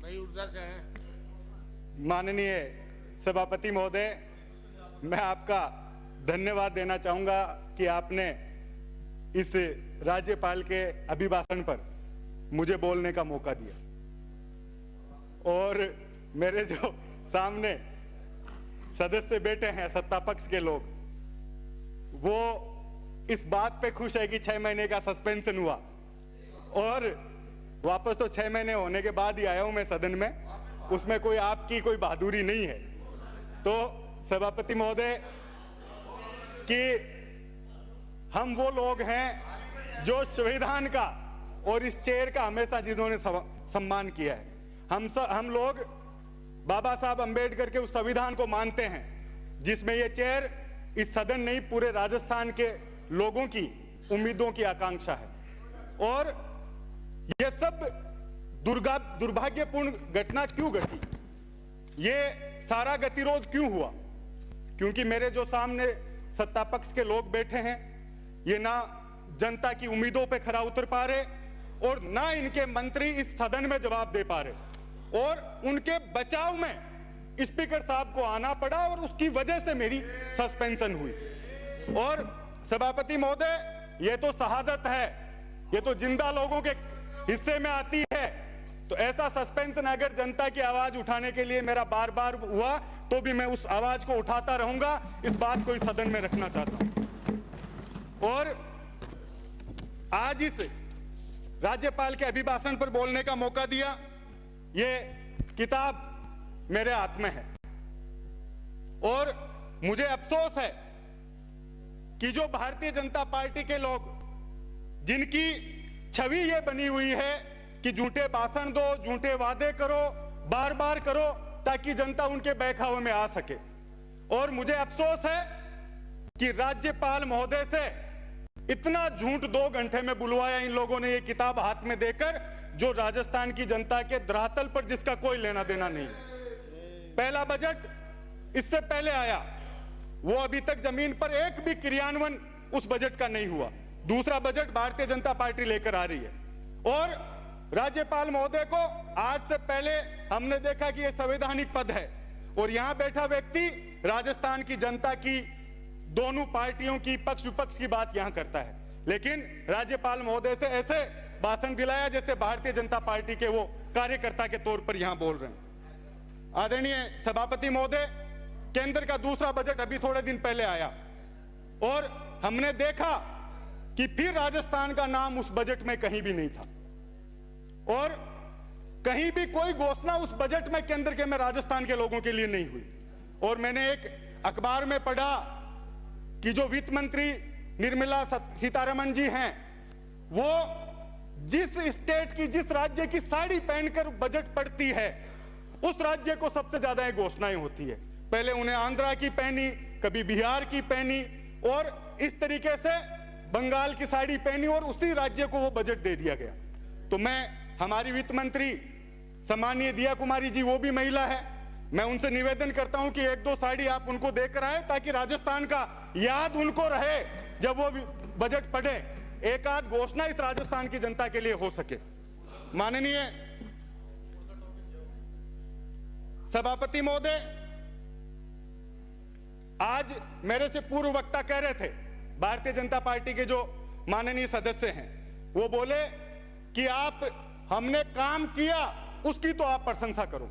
भाई ऊर्जा से है। माननीय सभापति महोदय, मैं आपका धन्यवाद देना चाहूंगा कि आपने इस राज्यपाल के अभिभाषण पर मुझे बोलने का मौका दिया। और मेरे जो सामने सदस्य बैठे हैं सत्ता पक्ष के लोग, वो इस बात पे खुश है कि 6 महीने का सस्पेंशन हुआ, और वापस तो 6 महीने होने के बाद ही आया हूं मैं सदन में, उसमें कोई आपकी कोई बहादुरी नहीं है। तो सभापति महोदय कि हम वो लोग हैं जो संविधान का और इस चेयर का हमेशा जिन्होंने सम्मान किया है। हम लोग बाबा साहब अंबेडकर के उस संविधान को मानते हैं जिसमें ये चेयर इस सदन नहीं पूरे राजस्थान के लोगों की उम्मीदों की आकांक्षा है। और ये सब दुर्भाग्यपूर्ण घटना क्यों घटी, ये सारा गतिरोध क्यों हुआ? क्योंकि मेरे जो सामने सत्ता पक्ष के लोग बैठे हैं, ये ना जनता की उम्मीदों पे खरा उतर पा रहे और ना इनके मंत्री इस सदन में जवाब दे पा रहे, और उनके बचाव में स्पीकर साहब को आना पड़ा और उसकी वजह से मेरी सस्पेंशन हुई। और सभापति महोदय, ये तो शहादत है, ये तो जिंदा लोगों के हिस्से में आती है। तो ऐसा सस्पेंशन अगर जनता की आवाज उठाने के लिए मेरा बार बार हुआ तो भी मैं उस आवाज को उठाता रहूंगा। इस बात को इस सदन में रखना चाहता हूं। और आज इस राज्यपाल के अभिभाषण पर बोलने का मौका दिया, ये किताब मेरे हाथ में है और मुझे अफसोस है कि जो भारतीय जनता पार्टी के लोग, जिनकी छवि ये बनी हुई है कि झूठे भाषण दो, झूठे वादे करो, बार बार करो ताकि जनता उनके बहकावे में आ सके। और मुझे अफसोस है कि राज्यपाल महोदय से इतना झूठ 2 घंटे में बुलवाया इन लोगों ने ये किताब हाथ में देकर, जो राजस्थान की जनता के धरातल पर जिसका कोई लेना देना नहीं। पहला बजट इससे पहले आया, वो अभी तक जमीन पर एक भी क्रियान्वयन उस बजट का नहीं हुआ। दूसरा बजट भारतीय जनता पार्टी लेकर आ रही है। और राज्यपाल महोदय को आज से पहले हमने देखा कि यह संवैधानिक पद है और यहां बैठा व्यक्ति राजस्थान की जनता की, दोनों पार्टियों की, पक्ष विपक्ष की बात यहां करता है, लेकिन राज्यपाल महोदय से ऐसे भाषण दिलाया जैसे भारतीय जनता पार्टी के वो कार्यकर्ता के तौर पर यहां बोल रहे हैं। आदरणीय सभापति महोदय, केंद्र का दूसरा बजट अभी थोड़े दिन पहले आया और हमने देखा कि फिर राजस्थान का नाम उस बजट में कहीं भी नहीं था और कहीं भी कोई घोषणा उस बजट में केंद्र के में राजस्थान के लोगों के लिए नहीं हुई। और मैंने एक अखबार में पढ़ा कि जो वित्त मंत्री निर्मला सीतारमण जी हैं, वो जिस स्टेट की, जिस राज्य की साड़ी पहनकर बजट पढ़ती है, उस राज्य को सबसे ज्यादा ये घोषणाएं होती है। पहले उन्हें आंध्रा की पहनी, कभी बिहार की पहनी और इस तरीके से बंगाल की साड़ी पहनी और उसी राज्य को वो बजट दे दिया गया। तो मैं, हमारी वित्त मंत्री सम्मानीय दिया कुमारी जी, वो भी महिला है, मैं उनसे निवेदन करता हूं कि 1-2 साड़ी आप उनको देकर आए ताकि राजस्थान का याद उनको रहे जब वो बजट पढ़े, एक आध घोषणा इस राजस्थान की जनता के लिए हो सके। माननीय सभापति महोदय, आज मेरे से पूर्व वक्ता कह रहे थे, भारतीय जनता पार्टी के जो माननीय सदस्य हैं, वो बोले कि हमने काम किया उसकी तो आप प्रशंसा करो।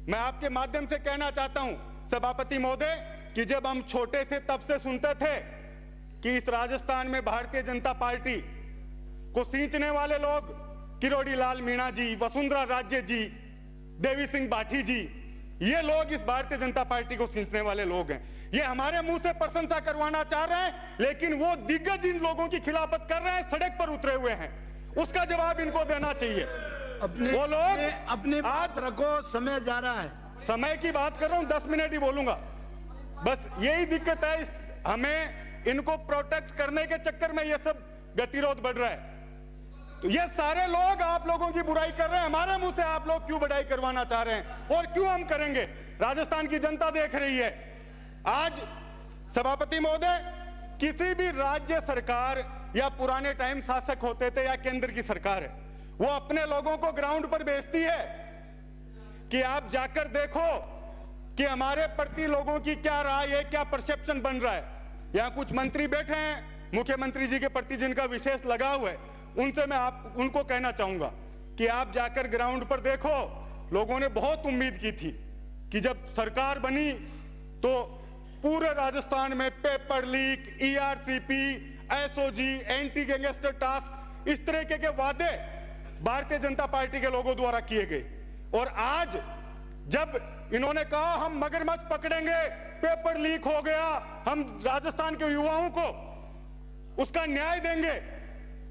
मैं आपके माध्यम से कहना चाहता हूं सभापति महोदय कि जब हम छोटे थे तब से सुनते थे कि इस राजस्थान में भारतीय जनता पार्टी को सींचने वाले लोग किरोड़ी लाल मीणा जी, वसुंधरा राजे जी, देवी सिंह बाठी जी, ये लोग इस भारतीय जनता पार्टी को सींचने वाले लोग हैं। ये हमारे मुंह से प्रशंसा करवाना चाह रहे हैं, लेकिन वो दिग्गज इन लोगों की खिलाफत कर रहे हैं, सड़क पर उतरे हुए हैं, उसका जवाब इनको देना चाहिए। वो लोग अपनी बात रखो, समय जा रहा है। समय की बात कर रहा हूं, 10 मिनट ही बोलूंगा। बस यही दिक्कत है, हमें इनको प्रोटेक्ट करने के चक्कर में ये सब गतिरोध बढ़ रहा है। तो ये सारे लोग आप लोगों की बुराई कर रहे हैं, हमारे मुंह से आप लोग क्यों बढ़ाई करवाना चाह रहे हैं और क्यों हम करेंगे? राजस्थान की जनता देख रही है। आज सभापति महोदय, किसी भी राज्य सरकार या पुराने टाइम शासक होते थे या केंद्र की सरकार है, वो अपने लोगों को ग्राउंड पर भेजती है कि आप जाकर देखो कि हमारे प्रति लोगों की क्या राय है, क्या परसेप्शन बन रहा है। यहाँ कुछ मंत्री बैठे हैं मुख्यमंत्री जी के प्रति जिनका विशेष लगाव है, उनसे मैं उनको कहना चाहूंगा कि आप जाकर ग्राउंड पर देखो। लोगों ने बहुत उम्मीद की थी कि जब सरकार बनी तो पूरे राजस्थान में paper leak, ERCP, SOG, anti gangster task, इस तरह के वादे भारतीय जनता पार्टी के लोगों द्वारा किए गए। और आज जब इन्होंने कहा हम मगरमच्छ पकड़ेंगे, पेपर लीक हो गया, हम राजस्थान के युवाओं को उसका न्याय देंगे,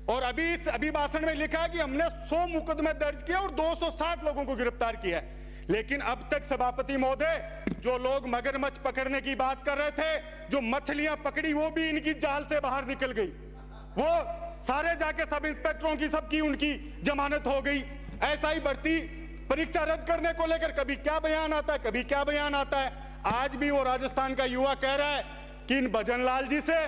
और अभी इस अभिभाषण में लिखा है कि हमने 100 मुकदमे दर्ज किए और 260 लोगों को गिरफ्तार किया है। लेकिन अब तक सभापति महोदय, जो लोग मगरमच्छ पकड़ने की बात कर रहे थे, जो मछलियां पकड़ी वो भी इनकी जाल से बाहर निकल गई, वो सारे जाके सब इंस्पेक्टरों की सबकी उनकी जमानत हो गई। ऐसा ही भर्ती परीक्षा रद्द करने को लेकर कभी क्या बयान आता है, कभी क्या बयान आता है। आज भी वो राजस्थान का युवा कह रहा है कि इन भजनलाल जी से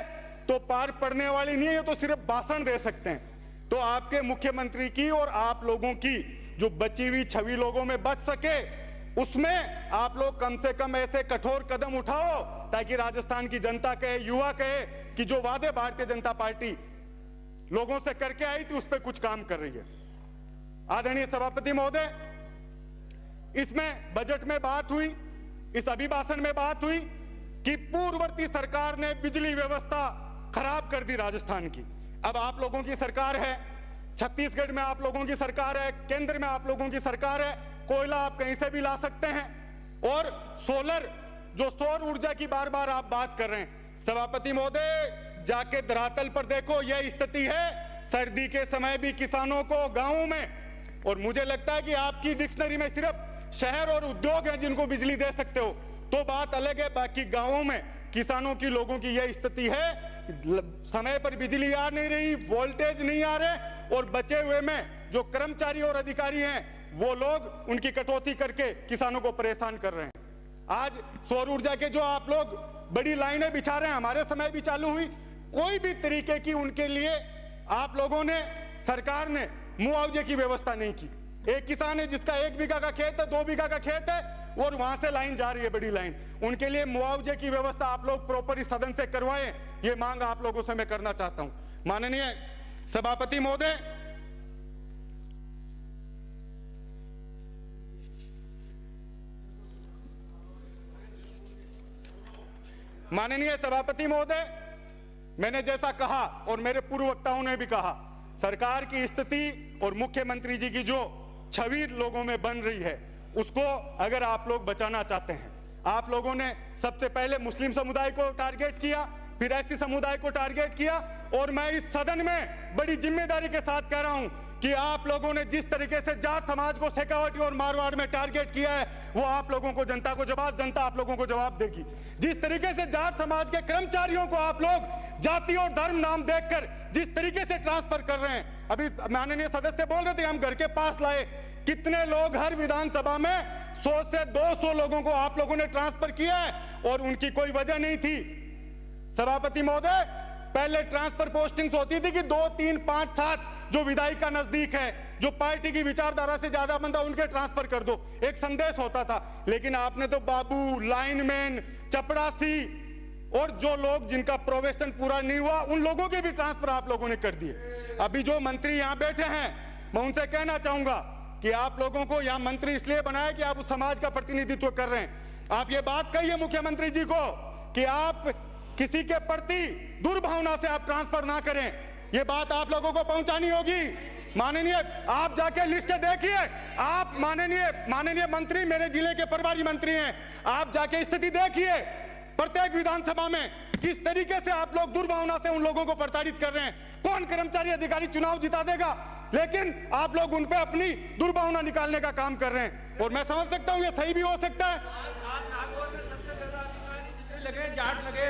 तो पार पड़ने वाली नहीं है, ये तो सिर्फ भाषण दे सकते हैं। तो आपके मुख्यमंत्री की और आप लोगों की जो बची हुई छवि लोगों में बच सके, उसमें आप लोग कम से कम ऐसे कठोर कदम उठाओ ताकि राजस्थान की जनता कहे, युवा कहे कि जो वादे भारतीय जनता पार्टी लोगों से करके आई थी उस पर कुछ काम कर रही है। आदरणीय सभापति महोदय, इसमें बजट में बात हुई, इस अभिभाषण में बात हुई कि पूर्ववर्ती सरकार ने बिजली व्यवस्था खराब कर दी राजस्थान की। अब आप लोगों की सरकार है, छत्तीसगढ़ में आप लोगों की सरकार है, केंद्र में आप लोगों की सरकार है, कोयला आप कहीं से भी ला सकते हैं, और सोलर, जो सौर ऊर्जा की बार बार आप बात कर रहे हैं। सभापति महोदय, जाके धरातल पर देखो, यह स्थिति है सर्दी के समय भी किसानों को गांवों में, और मुझे लगता है कि आपकी डिक्शनरी में सिर्फ शहर और उद्योग हैं जिनको बिजली दे सकते हो, तो बात अलग है। बाकी गांवों में किसानों की, लोगों की यह स्थिति है, समय पर बिजली आ नहीं रही, वोल्टेज नहीं आ रहे, और बचे हुए में जो कर्मचारी और अधिकारी हैं वो लोग उनकी कटौती करके किसानों को परेशान कर रहे हैं। आज सौर ऊर्जा के जो आप लोग बड़ी लाइनें बिछा रहे हैं, हमारे समय भी चालू हुई, कोई भी तरीके की उनके लिए आप लोगों ने, सरकार ने मुआवजे की व्यवस्था नहीं की। एक किसान है जिसका 1 बीघा का खेत है, 2 बीघा का खेत है, और वहां से लाइन जा रही है, बड़ी लाइन, उनके लिए मुआवजे की व्यवस्था आप लोग प्रॉपर इस सदन से करवाएं, ये मांग आप लोगों से मैं करना चाहता हूं। माननीय सभापति महोदय, माननीय सभापति महोदय, मैंने जैसा कहा और मेरे पूर्व वक्ताओं ने भी कहा, सरकार की स्थिति और मुख्यमंत्री जी की जो छवि लोगों में बन रही है, उसको अगर आप लोग बचाना चाहते हैं, आप लोगों ने सबसे पहले मुस्लिम समुदाय को टारगेट किया, फिर एससी समुदाय को टारगेट किया, और मैं इस सदन में बड़ी जिम्मेदारी के साथ कह रहा हूं कि आप लोगों ने जिस तरीके से जाट समाज को शेखावटी और मारवाड़ में टारगेट किया है, वो आप लोगों को, जनता आप लोगों को जवाब देगी। जिस तरीके से जाट समाज के कर्मचारियों को आप लोग जाति और धर्म नाम देखकर जिस तरीके से ट्रांसफर कर रहे हैं, अभी माननीय सदस्य बोल रहे थे हम घर के पास लाए, कितने लोग हर विधानसभा में 100 से 200 लोगों को आप लोगों ने ट्रांसफर किया है, और उनकी कोई वजह नहीं थी। सभापति महोदय, पहले ट्रांसफर पोस्टिंग्स होती थी कि 2, 3, 5, 7 जो विधायक का नजदीक है, जो पार्टी की विचारधारा से ज्यादा बंदा, उनके ट्रांसफर कर दो, एक संदेश होता था। लेकिन आपने तो बाबू, लाइनमैन, चपरासी और जो लोग जिनका प्रोबेशन पूरा नहीं हुआ, उन लोगों के भी ट्रांसफर आप लोगों ने कर दिए। अभी जो मंत्री यहां बैठे हैं, मैं उनसे कहना चाहूंगा कि आप लोगों को यहां मंत्री इसलिए बनाया कि आप उस समाज का प्रतिनिधित्व कर रहे हैं। आप ये बात कहिए मुख्यमंत्री जी को कि आप किसी के प्रति दुर्भावना से आप ट्रांसफर ना करें, ये बात आप लोगों को पहुंचानी होगी। माननीय, आप जाके लिस्ट देखिए, आप माननीय मंत्री मेरे जिले के प्रभारी मंत्री हैं, आप जाके स्थिति देखिए प्रत्येक विधानसभा में किस तरीके से आप लोग दुर्भावना से उन लोगों को प्रताड़ित कर रहे हैं। कौन कर्मचारी अधिकारी चुनाव जिता देगा, लेकिन आप लोग उन पे अपनी दुर्भावना निकालने का काम कर रहे हैं, और मैं समझ सकता हूं ये सही भी हो सकता है।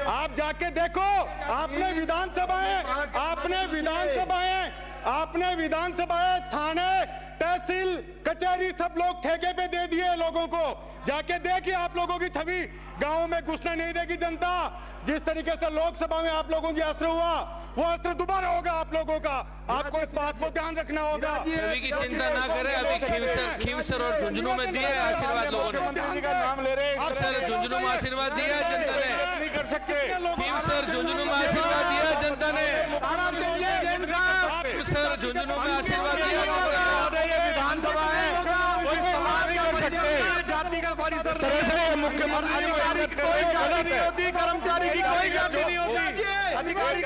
आप जाके देखो, आपने विधानसभाएं, थाने, तहसील, कचहरी सब लोग ठेके पे दे दिए लोगों को। जाके देखिए आप लोगों की छवि, गांव में घुसने नहीं देगी जनता। जिस तरीके से लोकसभा में आप लोगों की असर हुआ, वो अस्त्र दोबारा होगा आप लोगों का। आपको इस बात को ध्यान रखना होगा। अभी की चिंता ना करें, अभी खींवसर और झुंझुनू में दिया है आशीर्वाद लोगों ने। मुख्यमंत्री का नाम ले रहे हैं सर झुंझुनू में आशीर्वाद दिया है जनता ने। नहीं कर सकते। खींवसर झुंझुनू में आशीर्वाद दिया है जनता ने। खींवसर झुंझुनू में आशीर्वाद दिया जनता ने। विधानसभा है, कोई सवाल नहीं कर सकते। जाति का परिसर इस तरह से मुख्यमंत्री कोई गाली नहीं होती, कर्मचारी की कोई गाली नहीं होती। अधिकारी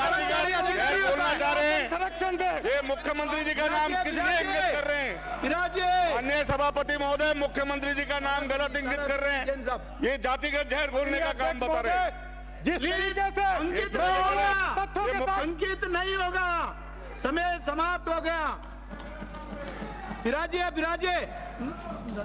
बोलना चाह रहे हैं संरक्षण दे। ये मुख्यमंत्री जी का नाम किसने इंगित कर रहे हैं? अन्य सभापति महोदय, मुख्यमंत्री जी का नाम गलत इंगित कर रहे हैं। ये जातिगत जहर घोलने का काम बता रहे हैं। जिस तरीके से अंकित नहीं होगा, अंकित नहीं होगा। समय समाप्त हो गया। विराजिए विराजिए।